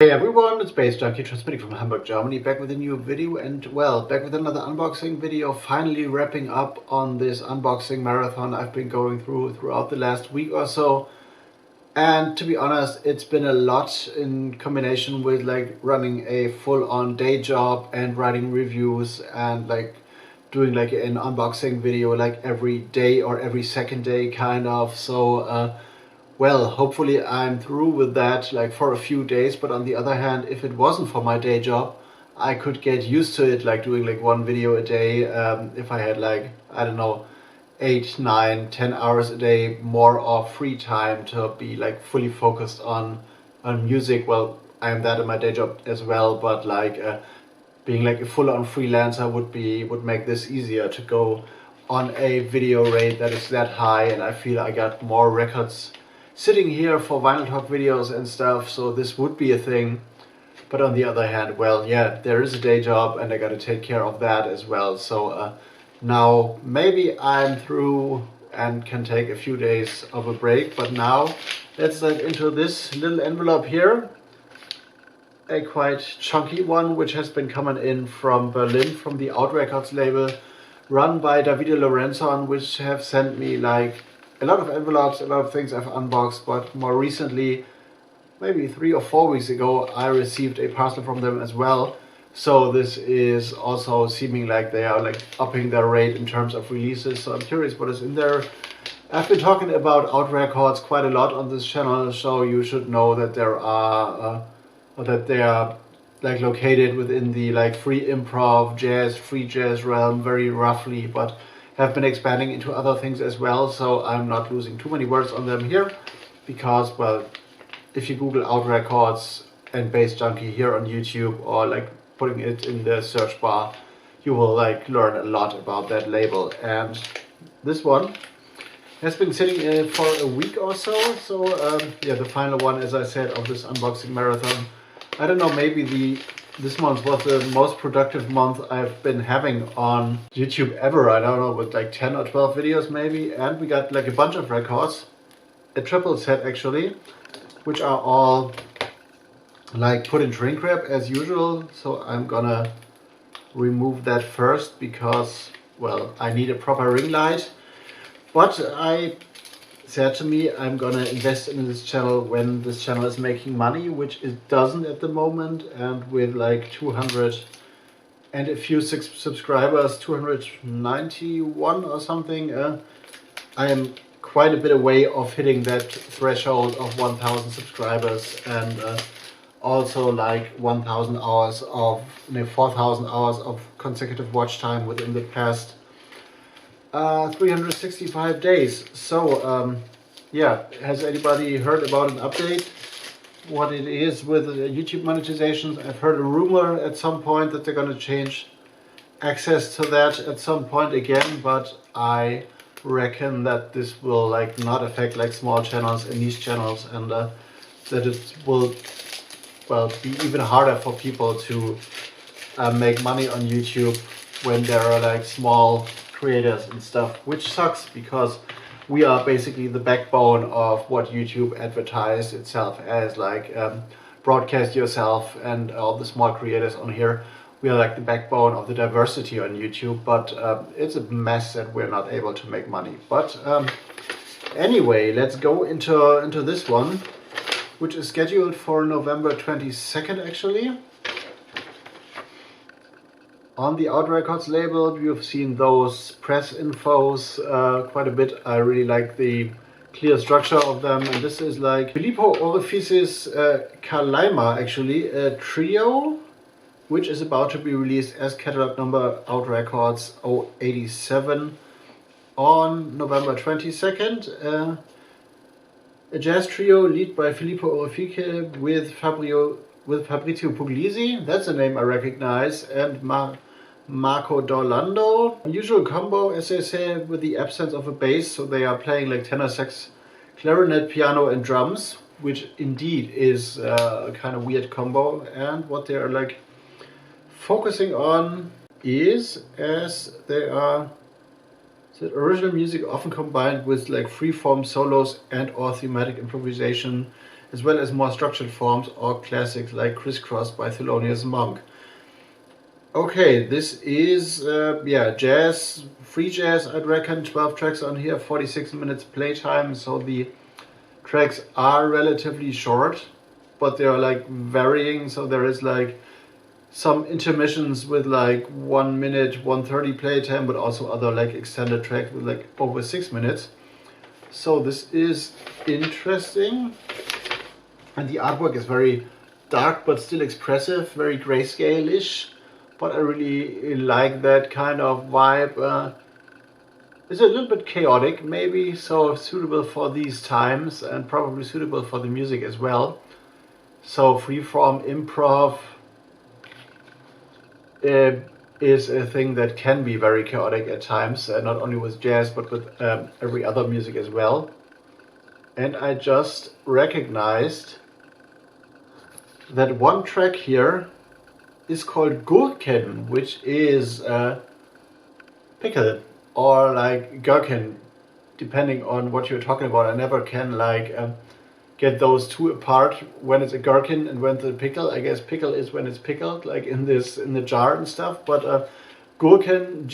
Hey everyone, it's baze.djunkiii transmitting from Hamburg, Germany, back with a new video and, well, back with another unboxing video, finally wrapping up on this unboxing marathon I've been going throughout the last week or so. And to be honest, it's been a lot in combination with like running a full-on day job and writing reviews and like doing like an unboxing video like every day or every second day kind of. So well, hopefully I'm through with that like for a few days, but on the other hand, if it wasn't for my day job, I could get used to it, like doing like one video a day. If I had like, I don't know, 8, 9, 10 hours a day more of free time to be like fully focused on music. Well, I am that in my day job as well, but like being like a full-on freelancer would make this easier to go on a video rate that is that high, and I feel I got more records sitting here for Vinyl Talk videos and stuff, so this would be a thing. But on the other hand, well, yeah, there is a day job and I gotta take care of that as well. So now maybe I'm through and can take a few days of a break, but now let's dive into this little envelope here. A quite chunky one, which has been coming in from Berlin, from the AUT Records label, run by Davide Lorenzon, which have sent me like a lot of envelopes, a lot of things I've unboxed, but more recently, maybe 3 or 4 weeks ago, I received a parcel from them as well. So this is also seeming like they are like upping their rate in terms of releases. So I'm curious what is in there. I've been talking about AUT Records quite a lot on this channel, so you should know that there are, that they are like located within the like free improv, jazz, free jazz realm very roughly, but have been expanding into other things as well, so I'm not losing too many words on them here, because, well, if you Google AUT Records and baze.djunkiii here on YouTube, or like putting it in the search bar, you will like learn a lot about that label. And this one has been sitting for a week or so, yeah, the final one, as I said, of this unboxing marathon. I don't know, maybe this month was the most productive month I've been having on YouTube ever. I don't know, with like 10 or 12 videos maybe. And we got like a bunch of records, a triple set actually, which are all like put in shrink wrap as usual. So I'm gonna remove that first because, well, I need a proper ring light. But I said to me, I'm gonna invest in this channel when this channel is making money, which it doesn't at the moment. And with like 200 and a few subscribers, 291 or something, I am quite a bit away of hitting that threshold of 1,000 subscribers, and also like 1,000 hours of, 4,000 hours of consecutive watch time within the past 365 days. So yeah, has anybody heard about an update? What it is with YouTube monetizations? I've heard a rumor at some point that they're going to change access to that at some point again, but I reckon that this will like not affect like small channels and niche channels, and that it will, well, be even harder for people to make money on YouTube when there are like small creators and stuff, which sucks because we are basically the backbone of what YouTube advertised itself as, like broadcast yourself and all the small creators on here. We are like the backbone of the diversity on YouTube, but it's a mess that we're not able to make money. But anyway, let's go into this one, which is scheduled for November 22nd actually. On the AUT Records label, you've seen those press infos quite a bit. I really like the clear structure of them. And this is like Filippo Orifice's Kalaima, actually, a trio, which is about to be released as catalog number AUT Records 087 on November 22nd. A jazz trio led by Filippo Orifice with Fabrizio Puglisi, that's a name I recognize, and Marco D'Orlando. Unusual combo, as they say, with the absence of a bass, so they are playing like tenor sax, clarinet, piano and drums, which indeed is a kind of weird combo. And what they are like focusing on is, as they are, that original music often combined with like freeform solos and or thematic improvisation as well as more structured forms or classics like Crisscross by Thelonious Monk. Okay, this is jazz, free jazz, I'd reckon. 12 tracks on here, 46 minutes playtime, so the tracks are relatively short, but they are like varying, so there is like some intermissions with like 1 minute, 1:30 playtime, but also other like extended tracks with like over 6 minutes. So this is interesting, and the artwork is very dark but still expressive, very grayscale-ish, but I really like that kind of vibe. It's a little bit chaotic maybe, so suitable for these times and probably suitable for the music as well. So freeform improv is a thing that can be very chaotic at times, not only with jazz but with every other music as well. And I just recognized that one track here is called Gurken, which is pickle or like gherkin, depending on what you're talking about. I never can like get those two apart, when it's a gherkin and when it's a pickle. I guess pickle is when it's pickled, like in the jar and stuff. But Gurken,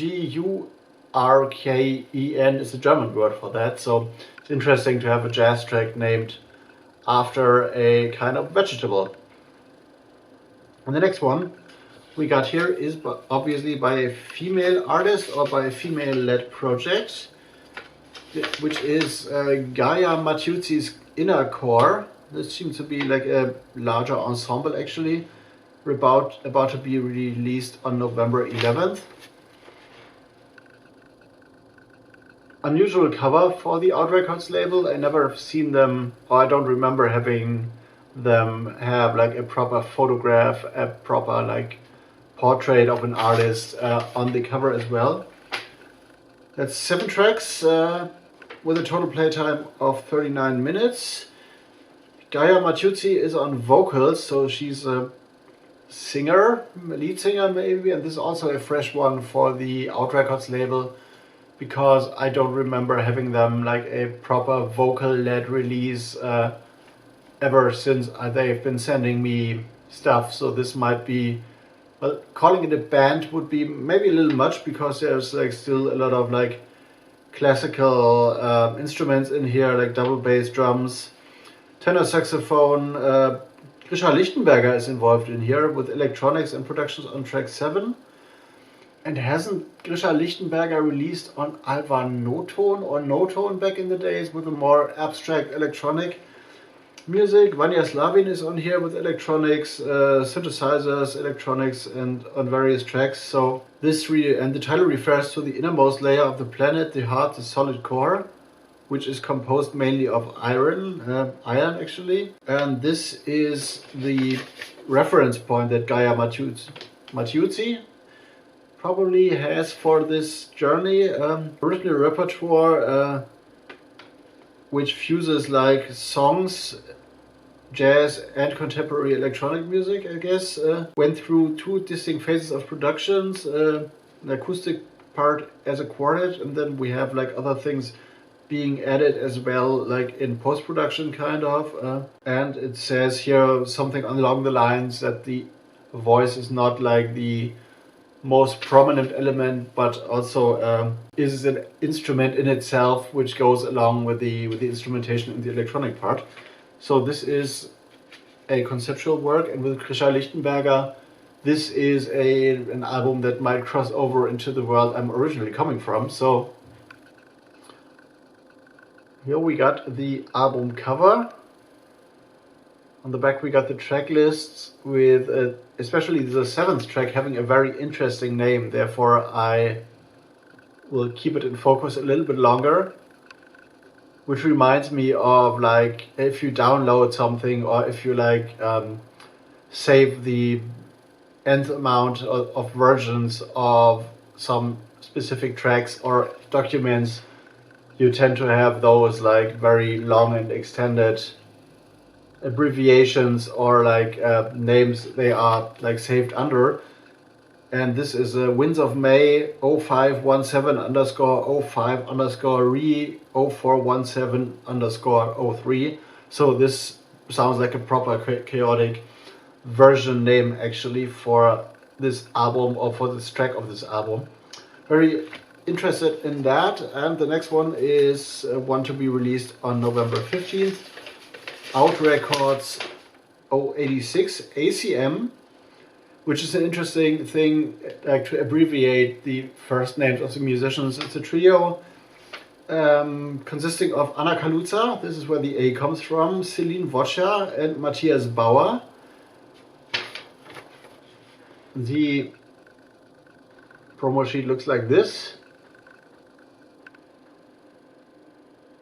Gurken, is a German word for that. So it's interesting to have a jazz track named after a kind of vegetable. And the next one we got here is obviously by a female artist or by a female-led project, which is Gaia Matiuzzi's Inner Core. This seems to be like a larger ensemble actually, about to be released on November 11th. Unusual cover for the AUT Records label. I never have seen them, or I don't remember having them have like a proper photograph, a proper like portrait of an artist on the cover as well. That's 7 tracks with a total playtime of 39 minutes. Gaia Matiuzzi is on vocals, so she's a singer, a lead singer maybe, and this is also a fresh one for the AUT Records label, because I don't remember having them like a proper vocal-led release ever since they've been sending me stuff. So this might be, well, calling it a band would be maybe a little much, because there's like still a lot of like classical instruments in here, like double bass drums, tenor saxophone. Richard Lichtenberger is involved in here with electronics and productions on track 7. And hasn't Richard Lichtenberger released on Alva Noton or Noton back in the days with a more abstract electronic music? Vanya Slavin is on here with electronics, synthesizers, electronics, and on various tracks. So this and the title refers to the innermost layer of the planet, the heart, the solid core, which is composed mainly of iron actually. And this is the reference point that Gaia Matiuzzi probably has for this journey. Written a repertoire which fuses like songs, jazz and contemporary electronic music, I guess. Went through 2 distinct phases of productions, an acoustic part as a quartet, and then we have like other things being added as well, like in post-production kind of. And it says here something along the lines that the voice is not like the most prominent element, but also is an instrument in itself, which goes along with the instrumentation in the electronic part. So this is a conceptual work, and with Richard Lichtenberger, this is an album that might cross over into the world I'm originally coming from. So here we got the album cover. On the back we got the track lists with especially the 7th track having a very interesting name, therefore I will keep it in focus a little bit longer. Which reminds me of like if you download something, or if you like save the nth amount of versions of some specific tracks or documents, you tend to have those like very long and extended abbreviations or like names they are like saved under. And this is Winds of May 0517_05_re 0417_03. So this sounds like a proper chaotic version name actually for this album, or for this track of this album. Very interested in that. And the next one is one to be released on November 15th. AUT Records 086 ACM, which is an interesting thing, like to abbreviate the first names of the musicians. It's a trio consisting of Anna Kaluza, this is where the A comes from, Celine Vocha and Matthias Bauer. The promo sheet looks like this.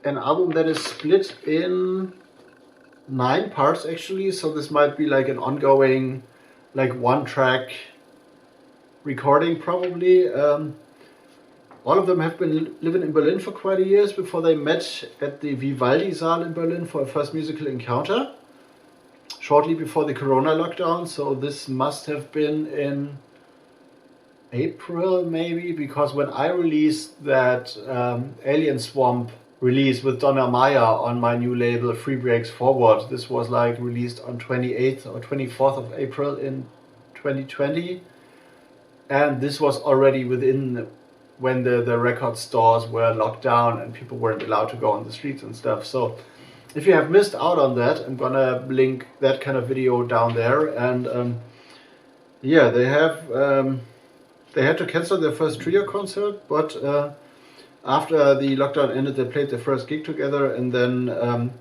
An album that is split in 9 parts actually, so this might be like an ongoing, like one track recording probably. All of them have been living in Berlin for quite a years before they met at the Vivaldi Saal in Berlin for a first musical encounter, shortly before the Corona lockdown. So this must have been in April maybe, because when I released that Alien Swamp release with Donna Maya on my new label Free Breaks Forward, this was like released on 28th or 24th of April in 2020, and this was already within when the record stores were locked down and people weren't allowed to go on the streets and stuff. So if you have missed out on that, I'm gonna link that kind of video down there. And yeah, they had to cancel their first trio concert, but after the lockdown ended, they played their first gig together and then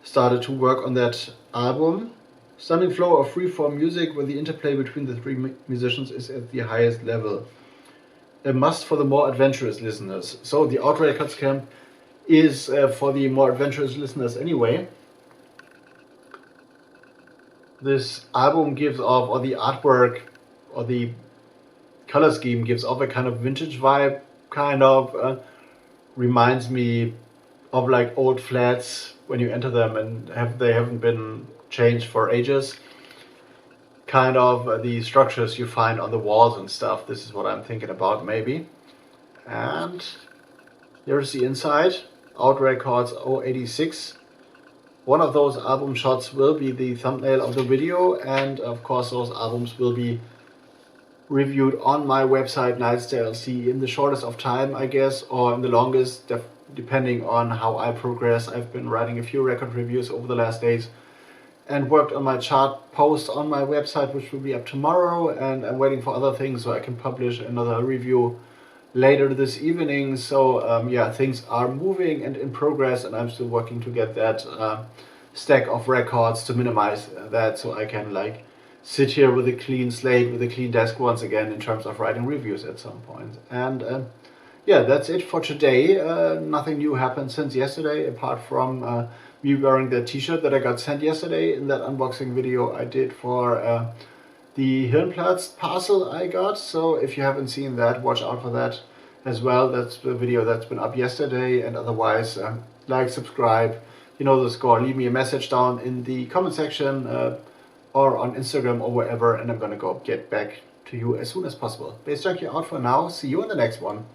started to work on that album. Stunning flow of freeform music where the interplay between the three musicians is at the highest level. A must for the more adventurous listeners. So the AUT Records camp is for the more adventurous listeners anyway. This album gives off, or the artwork or the color scheme gives off a kind of vintage vibe, kind of reminds me of like old flats when you enter them and they haven't been changed for ages. Kind of the structures you find on the walls and stuff. This is what I'm thinking about maybe. And here's the inside. AUT Records 086. One of those album shots will be the thumbnail of the video, and of course those albums will be reviewed on my website NightsDLC in the shortest of time, I guess, or in the longest, depending on how I progress. I've been writing a few record reviews over the last days and worked on my chart post on my website, which will be up tomorrow, and I'm waiting for other things so I can publish another review later this evening. So yeah, things are moving and in progress, and I'm still working to get that stack of records to minimize that, so I can like sit here with a clean slate, with a clean desk once again in terms of writing reviews at some point. And yeah, that's it for today. Nothing new happened since yesterday, apart from me wearing the t-shirt that I got sent yesterday in that unboxing video I did for the Hirnplatz parcel I got. So if you haven't seen that, watch out for that as well. That's the video that's been up yesterday. And otherwise, like, subscribe, you know the score. Leave me a message down in the comment section or on Instagram or wherever, and I'm gonna go get back to you as soon as possible. BazeJunkiii out for now. See you in the next one.